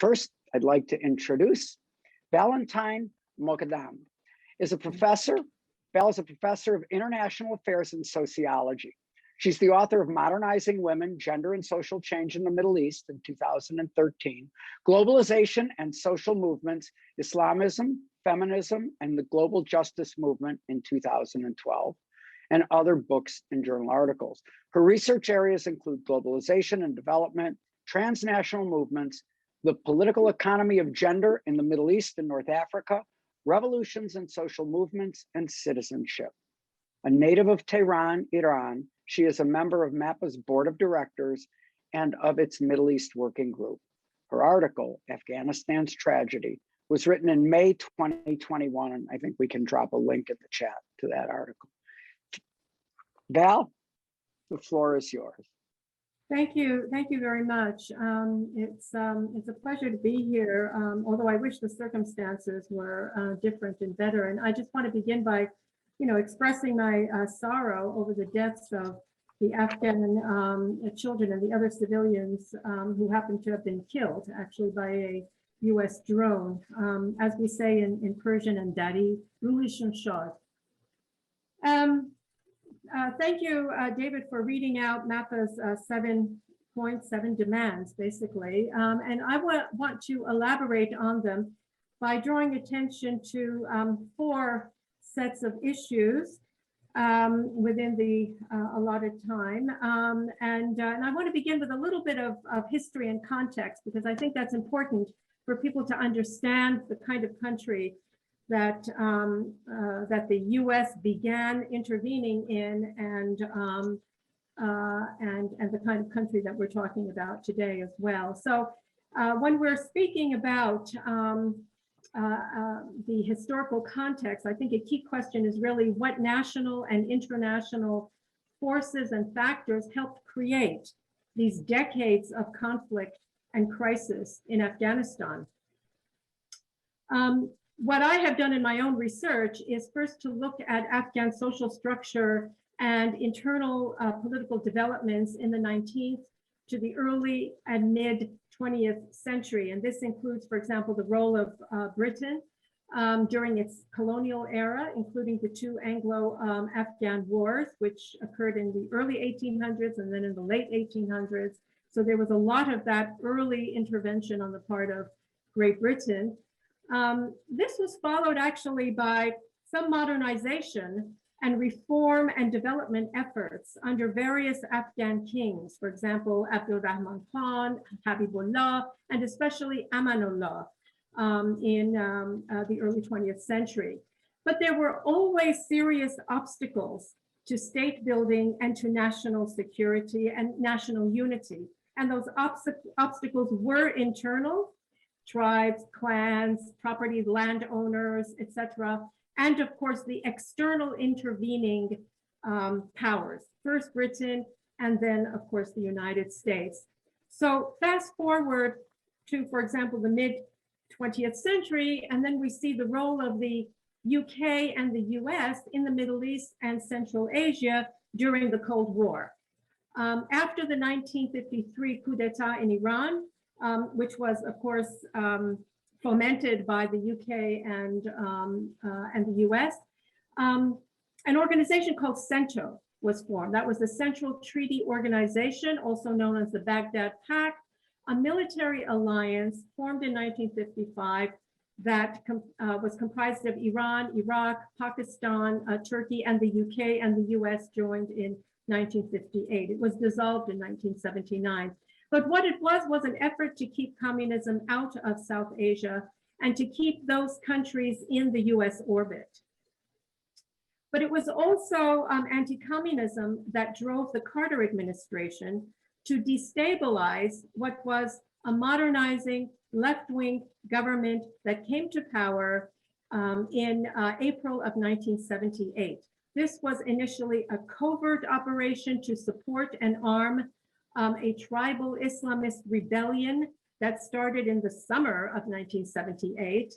First, I'd like to introduce Valentine Moghadam. Val is a professor of international affairs and sociology. She's the author of Modernizing Women, Gender and Social Change in the Middle East in 2013, Globalization and Social Movements, Islamism, Feminism, and the Global Justice Movement in 2012, and other books and journal articles. Her research areas include globalization and development, transnational movements, the political economy of gender in the Middle East and North Africa, revolutions and social movements, and citizenship. A native of Tehran, Iran, she is a member of MAPA's board of directors and of its Middle East working group. Her article, Afghanistan's Tragedy, was written in May 2021, and I think we can drop a link in the chat to that article. Val, the floor is yours. Thank you very much. It's a pleasure to be here, although I wish the circumstances were different and better. And I just want to begin by, expressing my sorrow over the deaths of the Afghan children and the other civilians who happen to have been killed, actually, by a U.S. drone. As we say in Persian and Dari, Ruhishun Shad. Thank you, David, for reading out MAPA's 7.7 demands, basically. And I want to elaborate on them by drawing attention to 4 sets of issues within the allotted time. And I want to begin with a little bit of history and context, because I think that's important for people to understand the kind of country that the U.S. began intervening in, and the kind of country that we're talking about today as well. So when we're speaking about the historical context, I think a key question is really what national and international forces and factors helped create these decades of conflict and crisis in Afghanistan. What I have done in my own research is first to look at Afghan social structure and internal political developments in the 19th to the early and mid 20th century. And this includes, for example, the role of Britain during its colonial era, including the 2 Anglo-Afghan wars, which occurred in the early 1800s and then in the late 1800s. So there was a lot of that early intervention on the part of Great Britain. This was followed actually by some modernization and reform and development efforts under various Afghan kings, for example, Abdul Rahman Khan, Habibullah, and especially Amanullah in the early 20th century. But there were always serious obstacles to state building and to national security and national unity. And those obstacles were internal: tribes, clans, property landowners, etc. And of course, the external intervening powers, first Britain, and then of course, the United States. So fast forward to, for example, the mid 20th century, and then we see the role of the UK and the US in the Middle East and Central Asia during the Cold War. After the 1953 coup d'etat in Iran, which was, of course, fomented by the UK and the US, an organization called CENTO was formed. That was the Central Treaty Organization, also known as the Baghdad Pact, a military alliance formed in 1955 that was comprised of Iran, Iraq, Pakistan, Turkey, and the UK and the US joined in 1958. It was dissolved in 1979. But what it was an effort to keep communism out of South Asia and to keep those countries in the US orbit. But it was also anti-communism that drove the Carter administration to destabilize what was a modernizing left-wing government that came to power in April of 1978. This was initially a covert operation to support and arm a tribal Islamist rebellion that started in the summer of 1978.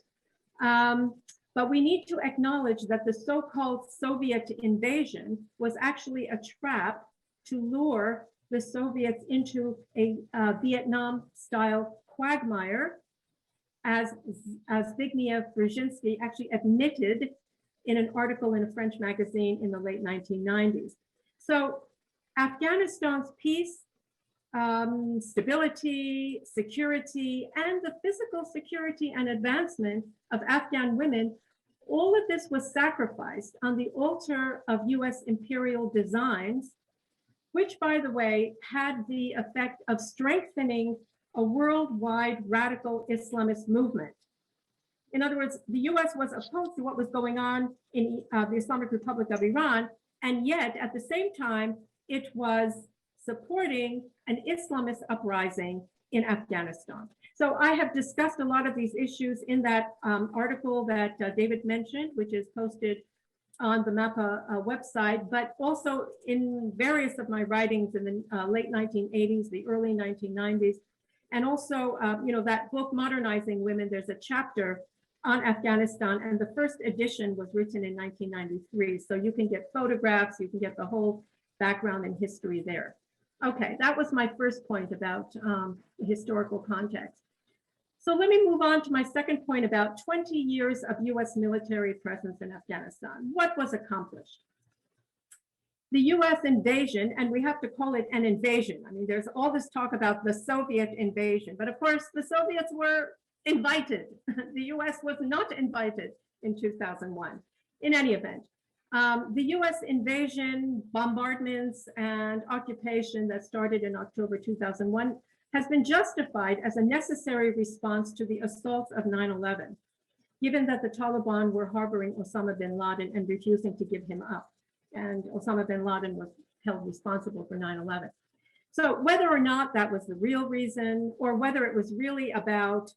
But we need to acknowledge that the so-called Soviet invasion was actually a trap to lure the Soviets into a Vietnam-style quagmire as Zbigniew Brzezinski actually admitted in an article in a French magazine in the late 1990s. So Afghanistan's peace, stability, security, and the physical security and advancement of Afghan women, all of this was sacrificed on the altar of US imperial designs, which, by the way, had the effect of strengthening a worldwide radical Islamist movement. In other words, the US was opposed to what was going on in the Islamic Republic of Iran, and yet at the same time, it was supporting an Islamist uprising in Afghanistan. So I have discussed a lot of these issues in that article that David mentioned, which is posted on the MAPA website, but also in various of my writings in the late 1980s, the early 1990s, and also, that book, Modernizing Women, there's a chapter on Afghanistan, and the first edition was written in 1993. So you can get photographs, you can get the whole background and history there. Okay, that was my first point about the historical context. So let me move on to my second point about 20 years of US military presence in Afghanistan. What was accomplished? The US invasion, and we have to call it an invasion. I mean, there's all this talk about the Soviet invasion, but of course the Soviets were invited. The US was not invited in 2001. In any event, the US invasion, bombardments, and occupation that started in October 2001 has been justified as a necessary response to the assaults of 9/11, given that the Taliban were harboring Osama bin Laden and refusing to give him up. And Osama bin Laden was held responsible for 9/11. So whether or not that was the real reason, or whether it was really about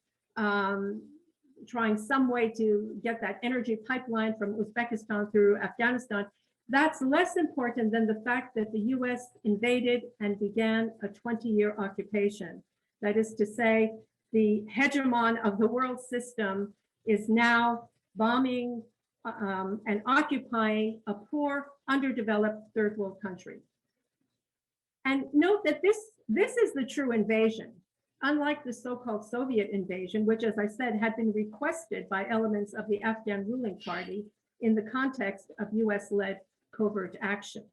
trying some way to get that energy pipeline from Uzbekistan through Afghanistan, that's less important than the fact that the US invaded and began a 20-year occupation. That is to say, the hegemon of the world system is now bombing and occupying a poor, underdeveloped third world country. And note that this is the true invasion, unlike the so-called Soviet invasion, which, as I said, had been requested by elements of the Afghan ruling party in the context of US-led covert action.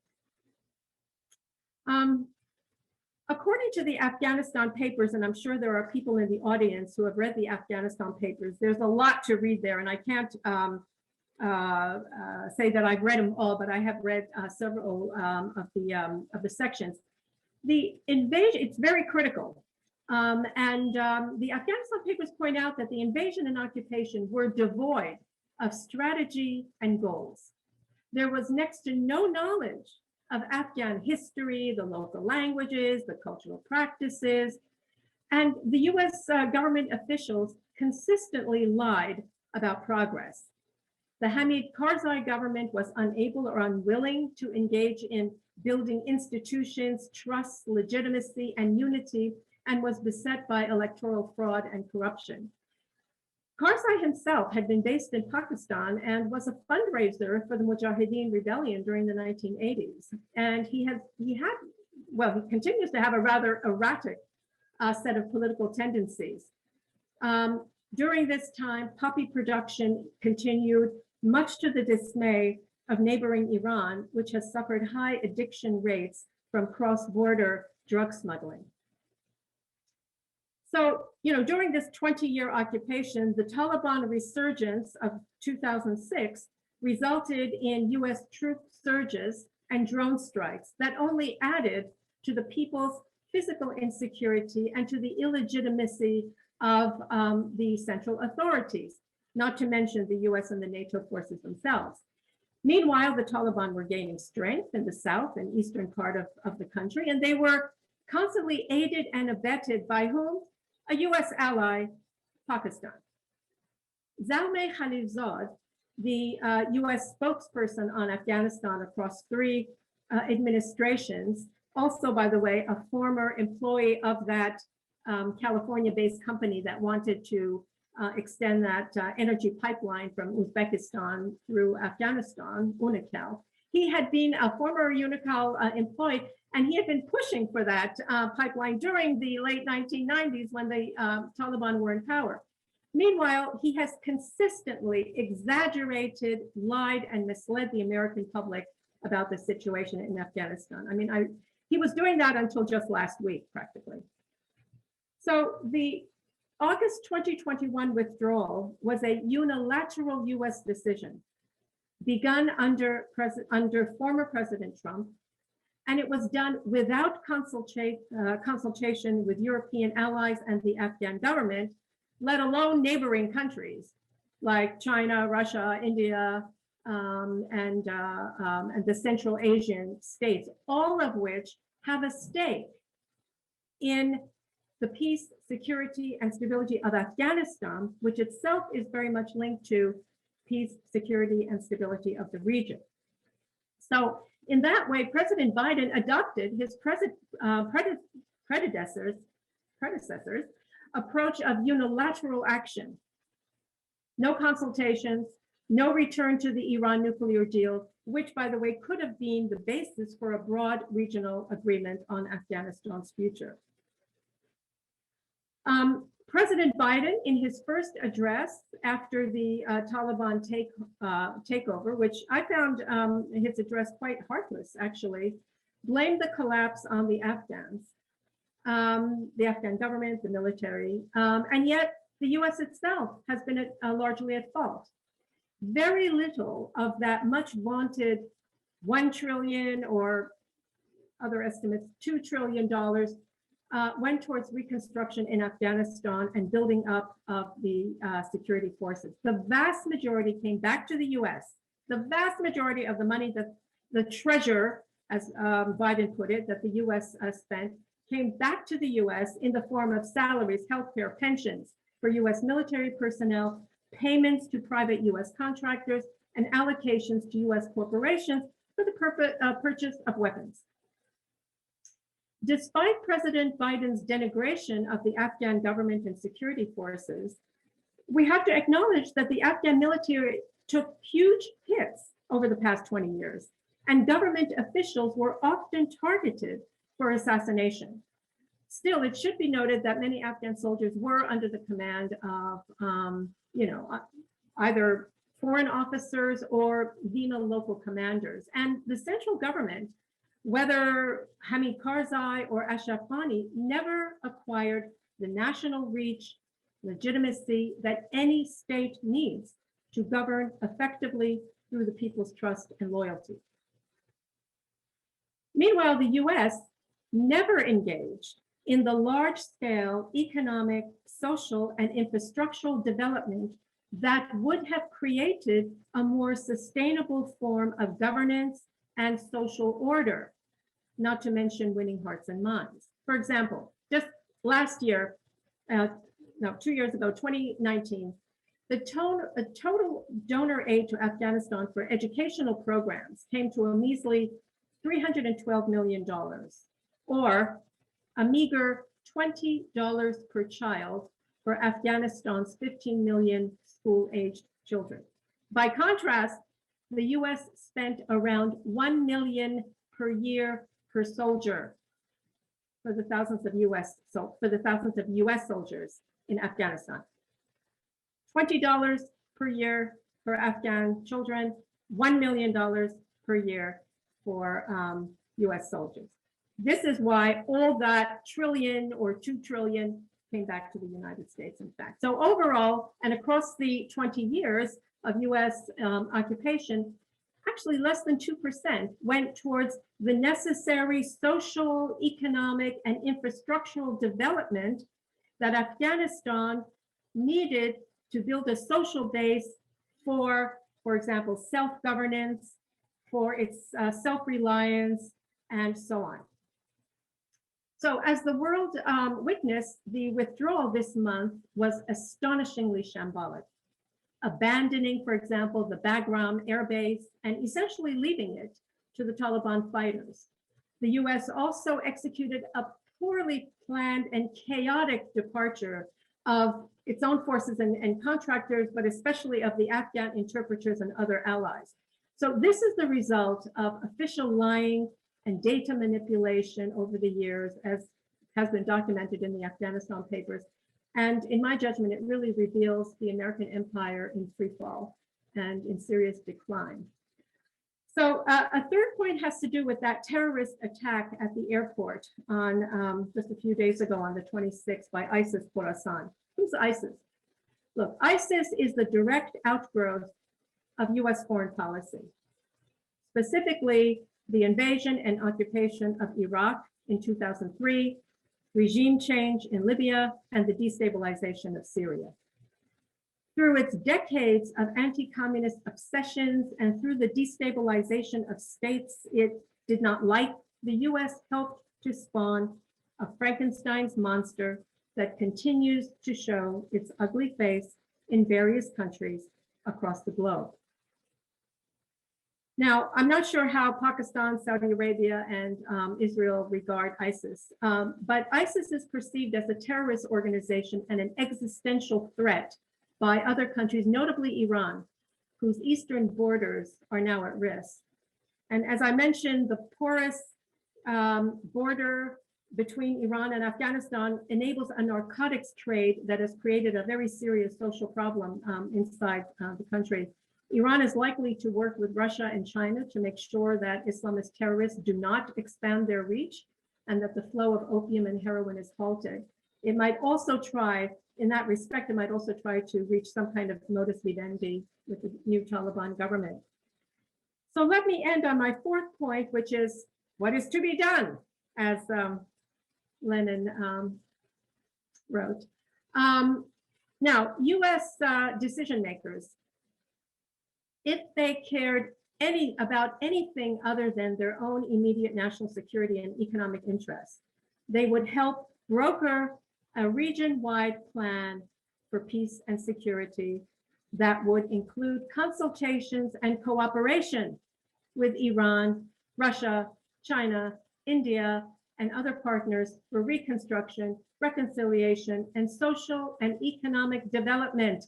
According to the Afghanistan papers, and I'm sure there are people in the audience who have read the Afghanistan papers, there's a lot to read there, and I can't say that I've read them all, but I have read several of the sections. The invasion, it's very critical. The Afghanistan papers point out that the invasion and occupation were devoid of strategy and goals. There was next to no knowledge of Afghan history, the local languages, the cultural practices, and the US government officials consistently lied about progress. The Hamid Karzai government was unable or unwilling to engage in building institutions, trust, legitimacy, and unity, and was beset by electoral fraud and corruption. Karzai himself had been based in Pakistan and was a fundraiser for the Mujahideen rebellion during the 1980s. And he continues to have a rather erratic set of political tendencies. During this time, poppy production continued, much to the dismay of neighboring Iran, which has suffered high addiction rates from cross-border drug smuggling. So, during this 20-year occupation, the Taliban resurgence of 2006 resulted in US troop surges and drone strikes that only added to the people's physical insecurity and to the illegitimacy of the central authorities, not to mention the US and the NATO forces themselves. Meanwhile, the Taliban were gaining strength in the south and eastern part of the country, and they were constantly aided and abetted by whom? A US ally, Pakistan. Zalmay Khalilzad, the US spokesperson on Afghanistan across 3 administrations, also, by the way, a former employee of that California-based company that wanted to extend that energy pipeline from Uzbekistan through Afghanistan, Unocal. He had been a former Unocal employee, and he had been pushing for that pipeline during the late 1990s when the Taliban were in power. Meanwhile, he has consistently exaggerated, lied, and misled the American public about the situation in Afghanistan. I mean, he was doing that until just last week, practically. So the August 2021 withdrawal was a unilateral US decision begun under former President Trump, and it was done without consultation with European allies and the Afghan government, let alone neighboring countries like China, Russia, India, and the Central Asian states, all of which have a stake in the peace, security, and stability of Afghanistan, which itself is very much linked to peace, security, and stability of the region. So in that way, President Biden adopted his predecessor's approach of unilateral action. No consultations, no return to the Iran nuclear deal, which, by the way, could have been the basis for a broad regional agreement on Afghanistan's future. President Biden, in his first address after the Taliban takeover, which I found his address quite heartless, actually, blamed the collapse on the Afghans, the Afghan government, the military, and yet the US itself has been largely at fault. Very little of that much vaunted $1 trillion or other estimates, $2 trillion went towards reconstruction in Afghanistan and building up of the security forces. The vast majority came back to the US. The vast majority of the money that the treasure, as Biden put it, that the US spent, came back to the US in the form of salaries, healthcare, pensions for US military personnel, payments to private US contractors, and allocations to US corporations for the purchase of weapons. Despite President Biden's denigration of the Afghan government and security forces, we have to acknowledge that the Afghan military took huge hits over the past 20 years, and government officials were often targeted for assassination. Still, it should be noted that many Afghan soldiers were under the command of, either foreign officers or VINA local commanders, and the central government, whether Hamid Karzai or Ashraf Ghani, never acquired the national reach, legitimacy that any state needs to govern effectively through the people's trust and loyalty. Meanwhile, the US never engaged in the large-scale economic, social, and infrastructural development that would have created a more sustainable form of governance and social order, not to mention winning hearts and minds. For example, just last year, 2 years ago, 2019, the total donor aid to Afghanistan for educational programs came to a measly $312 million, or a meager $20 per child for Afghanistan's 15 million school-aged children. By contrast, the US spent around $1 million per year per soldier for the thousands of US soldiers in Afghanistan. $20 per year for Afghan children, $1 million per year for US soldiers. This is why all that trillion or 2 trillion came back to the United States, in fact. So overall, and across the 20 years of US occupation, actually less than 2% went towards the necessary social, economic, and infrastructural development that Afghanistan needed to build a social base for example, self-governance, for its self-reliance, and so on. So as the world witnessed, the withdrawal this month was astonishingly shambolic, abandoning, for example, the Bagram air base and essentially leaving it to the Taliban fighters. The US also executed a poorly planned and chaotic departure of its own forces and contractors, but especially of the Afghan interpreters and other allies. So this is the result of official lying and data manipulation over the years, as has been documented in the Afghanistan papers, And in my judgment, it really reveals the American empire in free fall and in serious decline. So a third point has to do with that terrorist attack at the airport on just a few days ago on the 26th by ISIS Khorasan. Who's ISIS? Look, ISIS is the direct outgrowth of US foreign policy, specifically the invasion and occupation of Iraq in 2003, regime change in Libya, and the destabilization of Syria. Through its decades of anti-communist obsessions and through the destabilization of states it did not like, the US helped to spawn a Frankenstein's monster that continues to show its ugly face in various countries across the globe. Now, I'm not sure how Pakistan, Saudi Arabia, and Israel regard ISIS, but ISIS is perceived as a terrorist organization and an existential threat by other countries, notably Iran, whose eastern borders are now at risk. And as I mentioned, the porous border between Iran and Afghanistan enables a narcotics trade that has created a very serious social problem inside the country. Iran is likely to work with Russia and China to make sure that Islamist terrorists do not expand their reach and that the flow of opium and heroin is halted. It might also try, in that respect, it might also try to reach some kind of modus vivendi with the new Taliban government. So let me end on my fourth point, which is what is to be done, as Lenin wrote. Now, US decision makers, if they cared about anything other than their own immediate national security and economic interests, they would help broker a region-wide plan for peace and security that would include consultations and cooperation with Iran, Russia, China, India, and other partners for reconstruction, reconciliation, and social and economic development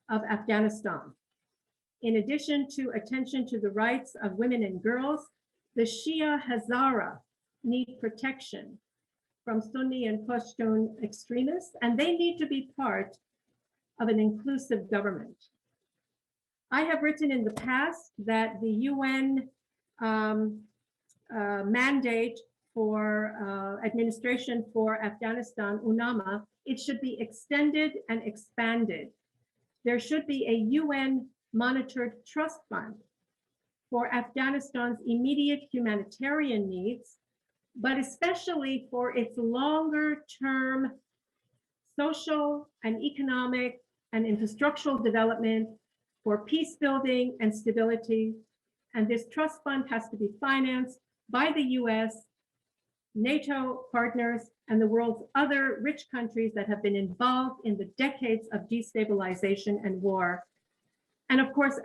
of Afghanistan. In addition to attention to the rights of women and girls, the Shia Hazara need protection from Sunni and Pashtun extremists, and they need to be part of an inclusive government. I have written in the past that the UN mandate for administration for Afghanistan, UNAMA, it should be extended and expanded. There should be a UN monitored trust fund for Afghanistan's immediate humanitarian needs, but especially for its longer term social and economic and infrastructural development for peace building and stability. And this trust fund has to be financed by the US, NATO partners, and the world's other rich countries that have been involved in the decades of destabilization and war. And of course,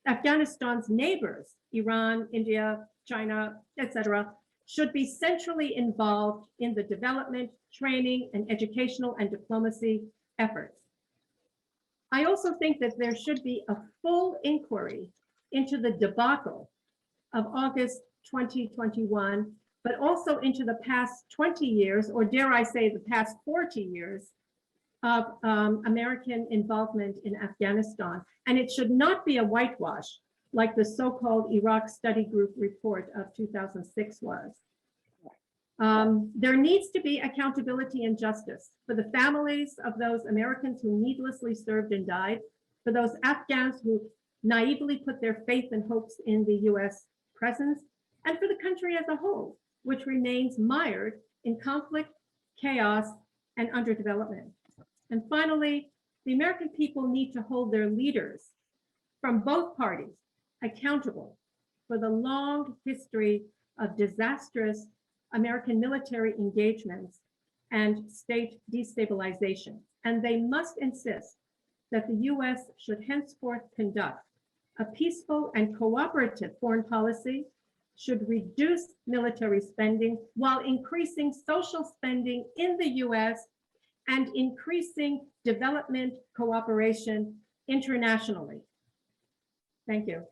Afghanistan's neighbors, Iran, India, China, etc., should be centrally involved in the development, training, and educational and diplomacy efforts. I also think that there should be a full inquiry into the debacle of August 2021, but also into the past 20 years, or dare I say the past 40 years, of American involvement in Afghanistan. And it should not be a whitewash like the so-called Iraq Study Group report of 2006 was. There needs to be accountability and justice for the families of those Americans who needlessly served and died, for those Afghans who naively put their faith and hopes in the US presence, and for the country as a whole, which remains mired in conflict, chaos, and underdevelopment. And finally, the American people need to hold their leaders from both parties accountable for the long history of disastrous American military engagements and state destabilization. And they must insist that the US should henceforth conduct a peaceful and cooperative foreign policy, should reduce military spending while increasing social spending in the US and increasing development cooperation internationally. Thank you.